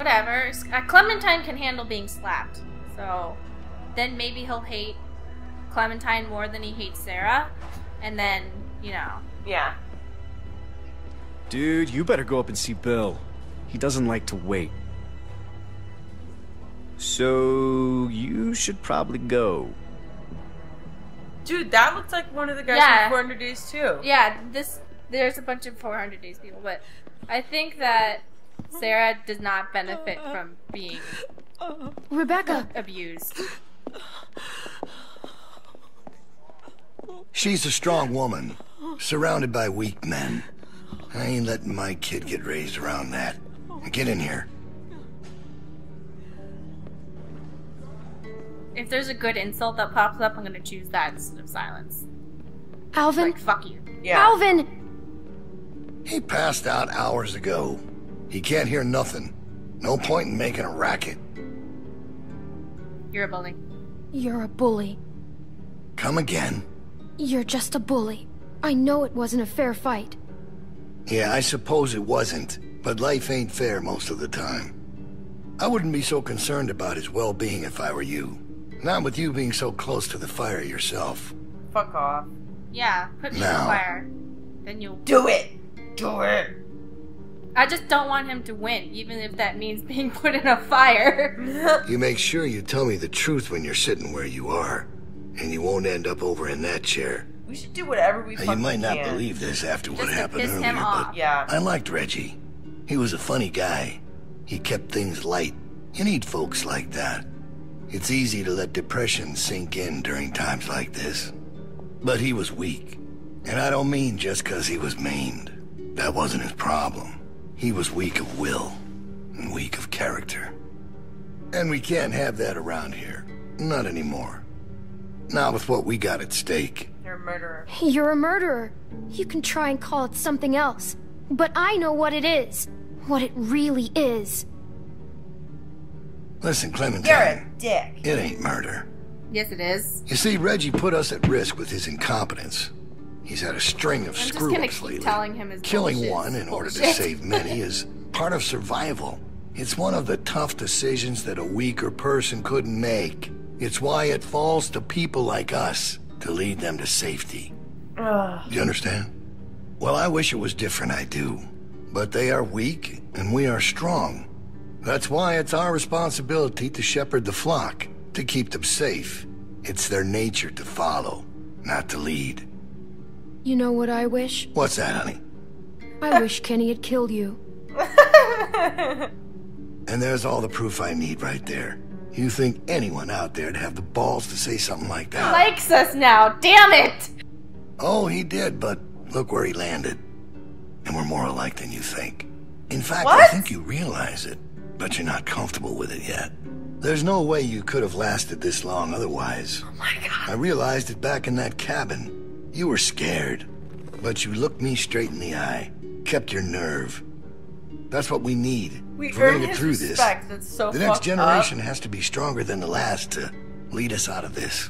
whatever. Clementine can handle being slapped. So then maybe he'll hate Clementine more than he hates Sarah. And then, you know. Yeah. Dude, you better go up and see Bill. He doesn't like to wait. So, you should probably go. Dude, that looks like one of the guys from 400 Days too. Yeah, there's a bunch of 400 Days people, but I think that Sarah does not benefit from being Rebecca abused. She's a strong woman, surrounded by weak men. I ain't letting my kid get raised around that. Get in here. If there's a good insult that pops up, I'm gonna choose that instead of silence. Alvin? Like, fuck you. Yeah. Alvin! He passed out hours ago. He can't hear nothing. No point in making a racket. You're a bully. You're a bully. Come again. You're just a bully. I know it wasn't a fair fight. Yeah, I suppose it wasn't, but life ain't fair most of the time. I wouldn't be so concerned about his well-being if I were you. Not with you being so close to the fire yourself. Fuck off. Yeah, put me in the Now. fire. Then you'll... Do it! Do it! I just don't want him to win, even if that means being put in a fire. You make sure you tell me the truth when you're sitting where you are, and you won't end up over in that chair. We should do whatever we Now, fucking you might not can. believe this after what Just to happened piss earlier, him off. but Yeah. I liked Reggie. He was a funny guy. He kept things light. You need folks like that. It's easy to let depression sink in during times like this. But he was weak. And I don't mean just 'cause he was maimed. That wasn't his problem. He was weak of will and weak of character. And we can't have that around here. Not anymore. Not with what we got at stake. You're a murderer. You're a murderer. You can try and call it something else. But I know what it is. What it really is. Listen, Clementine. You're a dick. It ain't murder. Yes, it is. You see, Reggie put us at risk with his incompetence. He's had a string of I'm just screw-ups gonna keep lately. telling him his Killing bullshit one is in order to bullshit. save many is part of survival. It's one of the tough decisions that a weaker person couldn't make. It's why it falls to people like us to lead them to safety. You understand? Well, I wish it was different, I do. But they are weak, and we are strong. That's why it's our responsibility to shepherd the flock, to keep them safe. It's their nature to follow, not to lead. You know what I wish? What's that, honey? I wish Kenny had killed you. And there's all the proof I need right there. You think anyone out there'd have the balls to say something like that? Likes us now, damn it! Oh, he did, but look where he landed. And we're more alike than you think. In fact, What? I think you realize it, but you're not comfortable with it yet. There's no way you could have lasted this long otherwise. Oh my god. I realized it back in that cabin. You were scared, but you looked me straight in the eye, kept your nerve. That's what we need. We If we're earned gonna get his through respect. this. That's so The next fucked generation up. has to be stronger than the last to lead us out of this.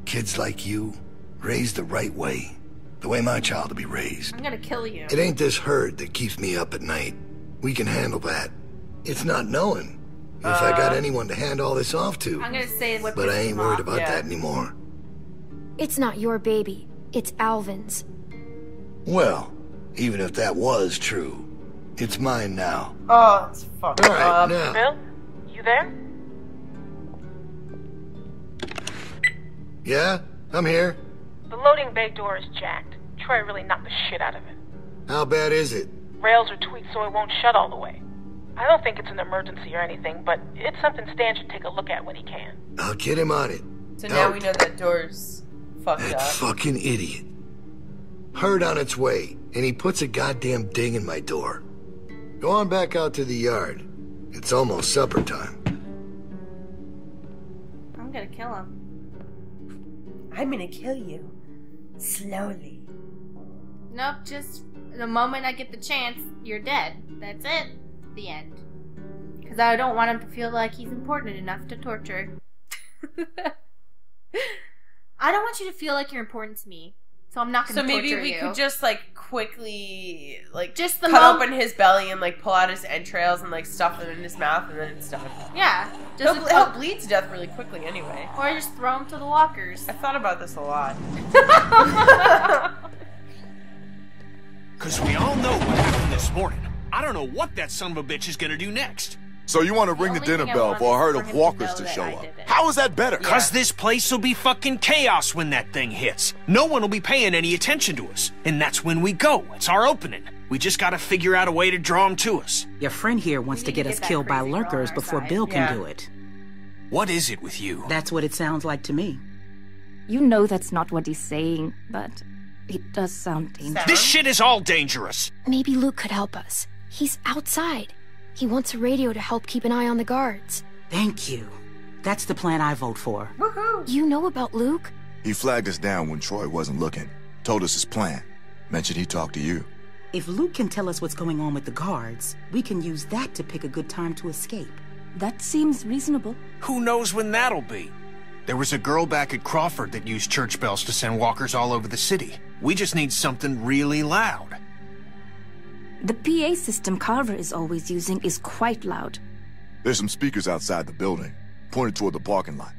Kids like you, raised the right way. The way my child will be raised. I'm gonna kill you. It ain't this herd that keeps me up at night. We can handle that. It's not knowing if I got anyone to hand all this off to. I'm gonna say what But I pisses ain't him worried off. about Yeah. that anymore. It's not your baby. It's Alvin's. Well, even if that was true, it's mine now. Oh, that's fucked All right, up. now. Bill, you there? Yeah? I'm here. The loading bay door is jacked. Troy really knocked the shit out of it. How bad is it? Rails are tweaked so it won't shut all the way. I don't think it's an emergency or anything, but it's something Stan should take a look at when he can. I'll get him on it. So now Out. we know that door's fucked That up. fucking idiot. Herd on its way, and he puts a goddamn ding in my door. Go on back out to the yard. It's almost supper time. I'm gonna kill him. I'm gonna kill you. Slowly. Nope, just the moment I get the chance, you're dead. That's it. The end. Because I don't want him to feel like he's important enough to torture. I don't want you to feel like you're important to me. So I'm not going to torture you. So maybe we could just, like, quickly, like, just cut open his belly and, like, pull out his entrails and, like, stuff them in his mouth, and then it's done. Yeah. He'll bleed to death really quickly anyway. Or just throw him to the walkers. I thought about this a lot. Because we all know what happened this morning. I don't know what that son of a bitch is going to do next. So you want to ring the dinner bell for a herd of walkers to show up. How is that better? Because this place will be fucking chaos when that thing hits. No one will be paying any attention to us. And that's when we go. It's our opening. We just gotta figure out a way to draw them to us. Your friend here wants to get us killed by lurkers before Bill can do it. What is it with you? That's what it sounds like to me. You know that's not what he's saying, but it does sound dangerous. This shit is all dangerous. Maybe Luke could help us. He's outside. He wants a radio to help keep an eye on the guards. Thank you. That's the plan I vote for. Woohoo! You know about Luke? He flagged us down when Troy wasn't looking. Told us his plan. Mentioned he talked to you. If Luke can tell us what's going on with the guards, we can use that to pick a good time to escape. That seems reasonable. Who knows when that'll be? There was a girl back at Crawford that used church bells to send walkers all over the city. We just need something really loud. The PA system Carver is always using is quite loud. There's some speakers outside the building, pointed toward the parking lot.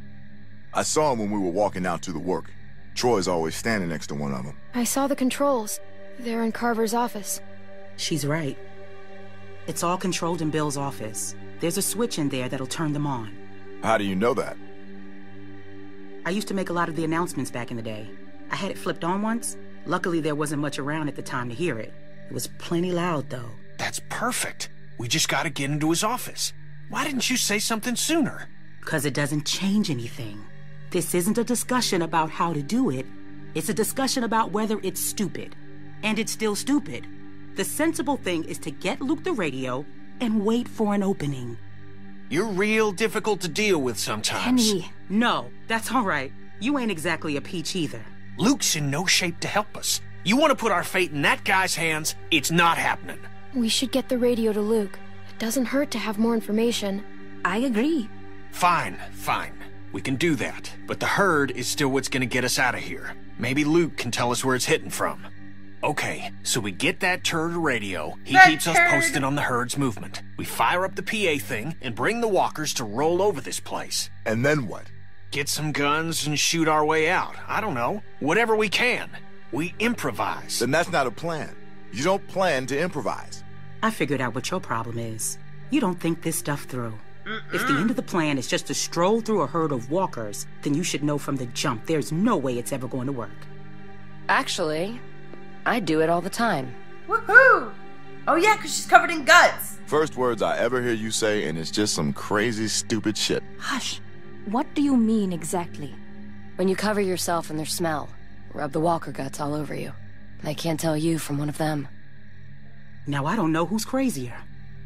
I saw them when we were walking out to the work. Troy's always standing next to one of them. I saw the controls. They're in Carver's office. She's right. It's all controlled in Bill's office. There's a switch in there that'll turn them on. How do you know that? I used to make a lot of the announcements back in the day. I had it flipped on once. Luckily, there wasn't much around at the time to hear it. It was plenty loud, though. That's perfect. We just gotta get into his office. Why didn't you say something sooner? Because it doesn't change anything. This isn't a discussion about how to do it. It's a discussion about whether it's stupid. And it's still stupid. The sensible thing is to get Luke the radio and wait for an opening. You're real difficult to deal with sometimes. Kenny. No, that's all right. You ain't exactly a peach either. Luke's in no shape to help us. You want to put our fate in that guy's hands? It's not happening. We should get the radio to Luke. It doesn't hurt to have more information. I agree. Fine. We can do that. But the herd is still what's gonna get us out of here. Maybe Luke can tell us where it's hitting from. Okay, so we get that turd radio. He keeps us posted on the herd's movement. We fire up the PA thing and bring the walkers to roll over this place. And then what? Get some guns and shoot our way out. I don't know. Whatever we can. We improvise. Then that's not a plan. You don't plan to improvise. I figured out what your problem is. You don't think this stuff through. If the end of the plan is just to stroll through a herd of walkers, then you should know from the jump there's no way it's ever going to work. Actually, I do it all the time. Woohoo! Oh yeah, because she's covered in guts. First words I ever hear you say, and it's just some crazy, stupid shit. Hush. What do you mean exactly? When you cover yourself in their smell, rub the walker guts all over you. They can't tell you from one of them. Now I don't know who's crazier.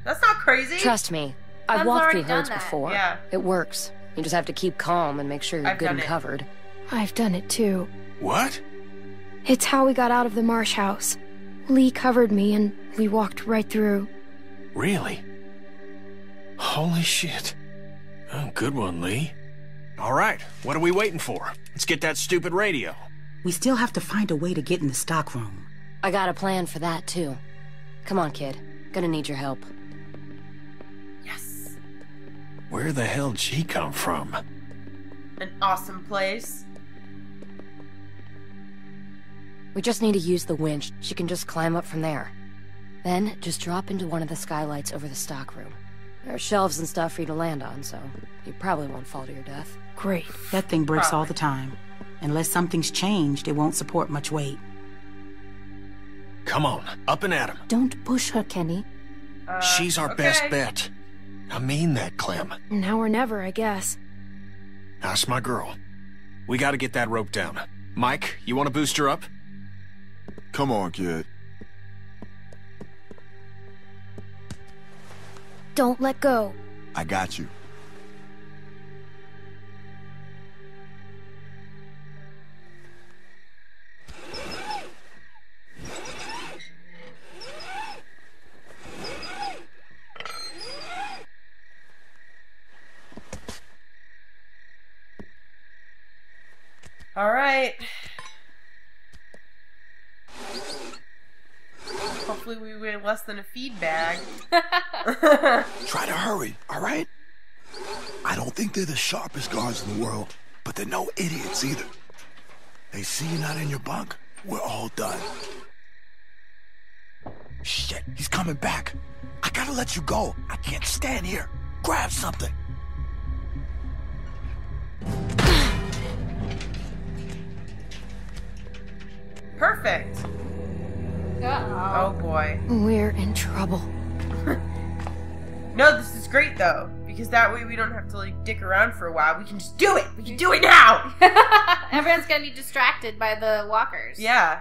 That's not crazy. Trust me, I've walked through herds that. before. Yeah. It works. You just have to keep calm and make sure you're good and covered. I've done it too. What? It's how we got out of the Marsh house. Lee covered me and we walked right through. Really? Holy shit. Oh, good one, Lee. All right, what are we waiting for? Let's get that stupid radio. We still have to find a way to get in the stockroom. I got a plan for that, too. Come on, kid. Gonna need your help. Yes. Where the hell did she come from? An awesome place. We just need to use the winch. She can just climb up from there. Then, just drop into one of the skylights over the stockroom. There are shelves and stuff for you to land on, so you probably won't fall to your death. Great. That thing breaks all the time. Unless something's changed, it won't support much weight. Come on, up and at him. Don't push her, Kenny. She's our best bet. I mean that, Clem. Now or never, I guess. That's my girl. We gotta get that rope down. Mike, you wanna boost her up? Come on, kid. Don't let go. I got you. All right. less than a feed bag. Try to hurry, alright? I don't think they're the sharpest guards in the world, but they're no idiots either. They see you're not in your bunk, we're all done. Shit, he's coming back. I gotta let you go. I can't stand here. Grab something. Perfect. Uh-oh. Oh boy. We're in trouble. No, this is great though, because that way we don't have to like dick around for a while. We can just do it. We can do it now. Everyone's gonna be distracted by the walkers. Yeah.